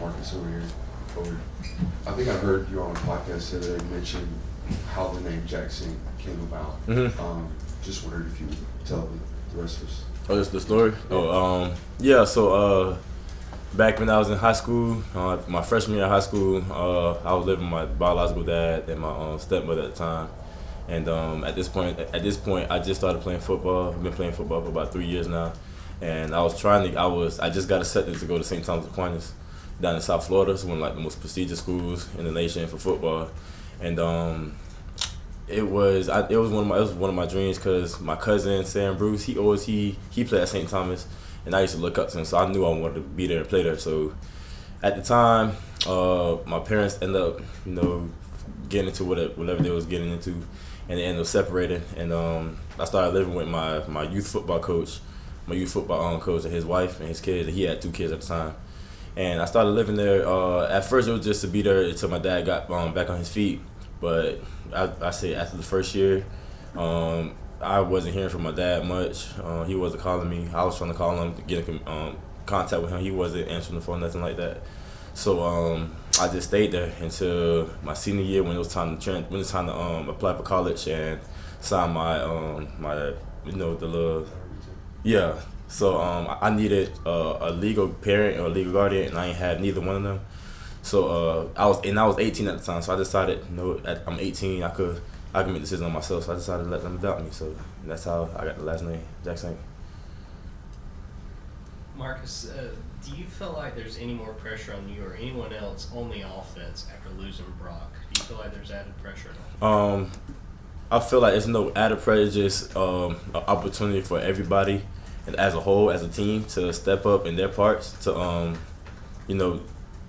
Marcus over here. I think I heard you on a podcast the other day mention how the name Jacksaint came about. Just wondered if you would tell the rest of us. Oh, this the story? Yeah, so back when I was in high school, my freshman year of high school, I was living with my biological dad and my stepmother at the time. And at this point, I just started playing football. I've been playing football for about 3 years now. And I just got accepted to go to St. Thomas Aquinas down in South Florida. It's one of like the most prestigious schools in the nation for football. And it was one of my dreams because my cousin Sam Bruce, he played at St. Thomas, and I used to look up to him, so I knew I wanted to be there and play there. So at the time, my parents ended up, getting into whatever they was getting into, and they ended up separating. And I started living with my youth football coach, coach and his wife and his kids. He had 2 kids at the time. And I started living there. At first, it was just to be there until my dad got back on his feet. But I say after the first year, I wasn't hearing from my dad much. He wasn't calling me. I was trying to call him to get in contact with him. He wasn't answering the phone, nothing like that. So I just stayed there until my senior year when it was time to apply for college and sign So I needed a legal parent or a legal guardian, and I ain't had neither one of them. So I was 18 at the time, so I decided, I'm 18, I can make decisions on myself. So I decided to let them adopt me. So that's how I got the last name, Jacksaint. Marcus, do you feel like there's any more pressure on you or anyone else on the offense after losing Brock? Do you feel like there's added pressure at all? I feel like it's no added pressure, just an opportunity for everybody and as a whole, as a team, to step up in their parts, to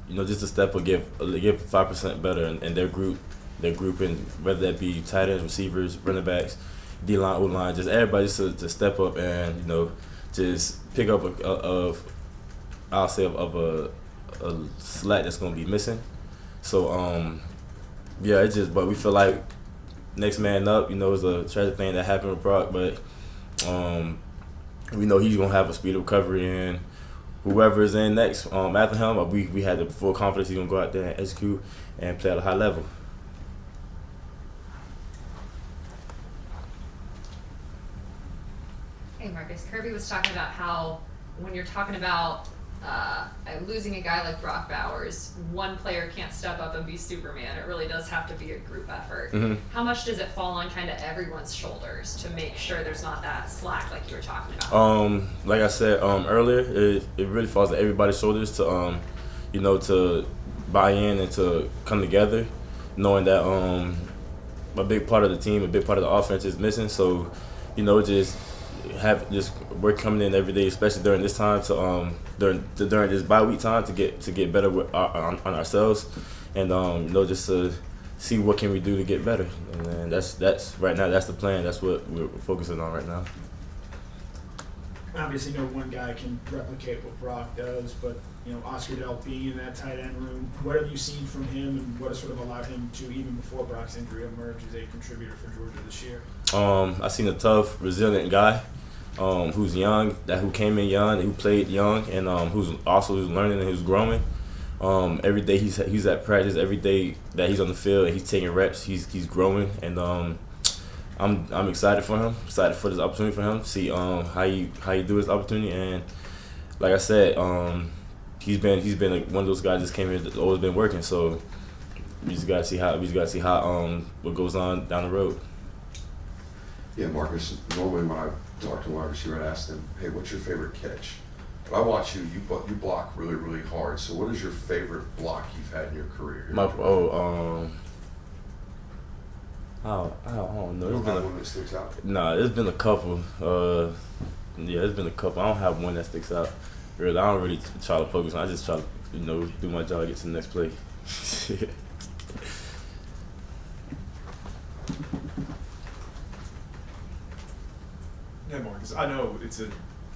just to step up, give 5% better in their grouping, whether that be tight ends, receivers, running backs, D-line, O-line, just everybody just to step up and just pick up a slack that's gonna be missing. So but we feel like next man up. It's a tragic thing that happened with Brock, but we know he's gonna have a speedy recovery, and whoever is in next after him, we had the full confidence he's gonna go out there and execute and play at a high level. Hey Marcus, Kirby was talking about how when you're talking about losing a guy like Brock Bowers, one player can't step up and be Superman. It really does have to be a group effort. Mm-hmm. How much does it fall on kind of everyone's shoulders to make sure there's not that slack like you were talking about? Like I said earlier, it really falls on everybody's shoulders to to buy in and to come together, knowing that a big part of the team, a big part of the offense is missing. So just work coming in every day, especially during this time, to during this bye week time, to get better on ourselves, and just to see what can we do to get better. And then that's right now, that's the plan. That's what we're focusing on right now. Obviously, no one guy can replicate what Brock does, but Oscar Dell being in that tight end room, what have you seen from him, and what has sort of allowed him to, even before Brock's injury, emerge as a contributor for Georgia this year? I've seen a tough, resilient guy who's young, who came in young, who played young, and who's learning and who's growing. Every day he's at practice, every day that he's on the field and he's taking reps, he's growing, and I'm excited for him, excited for this opportunity for him to see how he do this opportunity. And like I said, he's been one of those guys that came here that's always been working. So we just gotta see how what goes on down the road. Yeah, Marcus, normally when I talk to a wide receiver, I ask them, hey, what's your favorite catch? But I watch you block really, really hard. So what is your favorite block you've had in your career? I don't know. You don't have one that sticks out? Nah, there's been a couple. There's been a couple. I don't have one that sticks out. Really, I don't really try to focus on. I just try to, do my job, get to the next play. Yeah, Marcus, I know it's a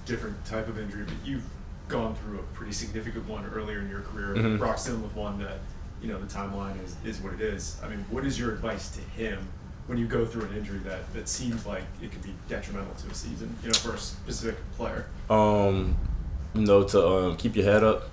different type of injury, but you've gone through a pretty significant one earlier in your career. Mm-hmm. Brock's dealing with one that, the timeline is what it is. I mean, what is your advice to him when you go through an injury that seems like it could be detrimental to a season, for a specific player? To keep your head up,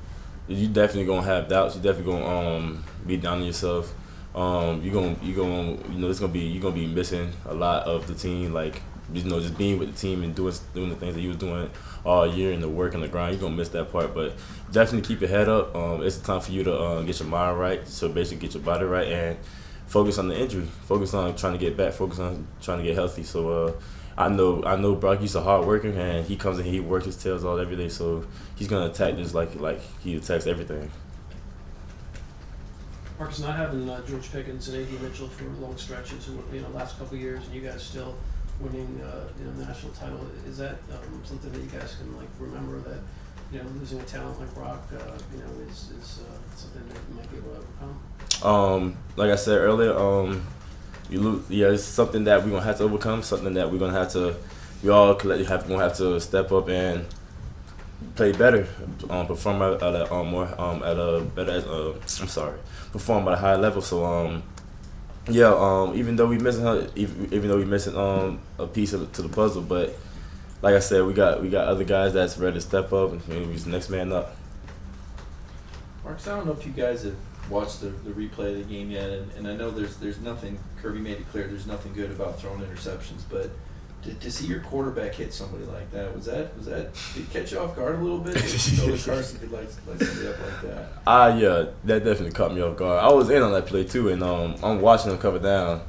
you definitely gonna have doubts. You definitely gonna be down on yourself. You're gonna you're gonna be missing a lot of the team, like just being with the team and doing the things that you was doing all year and the work and the grind. You're gonna miss that part, but definitely keep your head up. It's time for you to get your mind right, so basically get your body right and focus on the injury. Focus on trying to get back. Focus on trying to get healthy. So I know Brock, he's a hard worker, and he comes in, he works his tails off every day. So he's gonna attack just like he attacks everything. Marcus, not having George Pickens and A.D. Mitchell for long stretches, last couple of years, and you guys still winning, national title. Is that something that you guys can remember that, losing a talent like Brock, is something that you might be able to overcome? Like I said earlier, you lose. Yeah, it's something that we're gonna have to overcome. Something that we're gonna have to. We all collectively gonna have to step up and play better, perform at a better. Perform at a higher level. So even though we missing a piece to the puzzle, but like I said, we got other guys that's ready to step up and he's the next man up. Marcus, I don't know if you guys have watched the replay of the game yet, and I know there's nothing. Kirby made it clear there's nothing good about throwing interceptions, but to see your quarterback hit somebody like that, did it catch you off guard a little bit? Did you know that Carson could light somebody up like that? Yeah, that definitely caught me off guard. I was in on that play too, and I'm watching him cover down,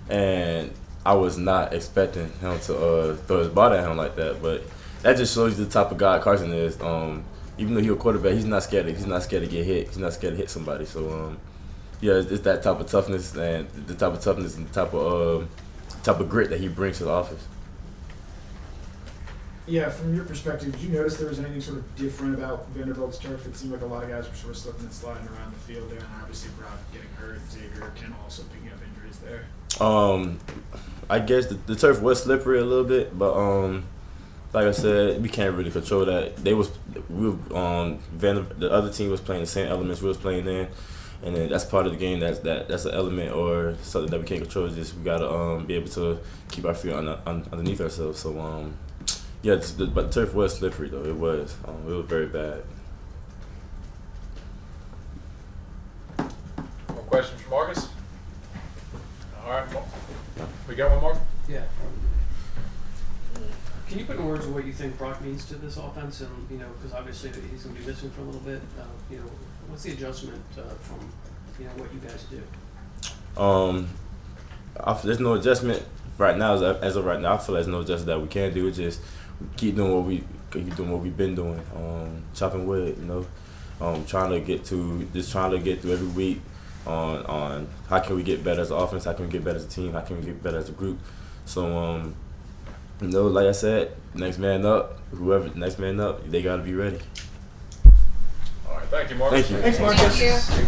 and I was not expecting him to throw his body at him like that. But that just shows you the type of guy Carson is. Even though he's a quarterback, he's not scared to get hit. He's not scared to hit somebody. So it's that type of toughness and the type of grit that he brings to the office. Yeah, from your perspective, did you notice there was anything sort of different about VanDERS Turf? It seemed like a lot of guys were sort of slipping and sliding around the field there, and obviously Brock getting hurt, Xavier, Ken also picking up injuries there. I guess the turf was slippery a little bit, but like I said, we can't really control that. The other team was playing the same elements we was playing in, and then that's part of the game. That's an element or something that we can't control. It's just we gotta be able to keep our feet underneath ourselves. So but the turf was slippery though. It was very bad. More questions for Marcus? All right, we got one more. Yeah. Can you put in words what you think Brock means to this offense, and because obviously he's going to be missing for a little bit. What's the adjustment from what you guys do? There's no adjustment right now. As of right now, I feel there's no adjustment that we can do. It's just keep doing what we've been doing. Chopping wood, trying to get through every week on how can we get better as an offense, how can we get better as a team, how can we get better as a group. So like I said, next man up, they gotta be ready. All right, thank you, Marcus. Thank you. Thanks, Marcus. Thank you.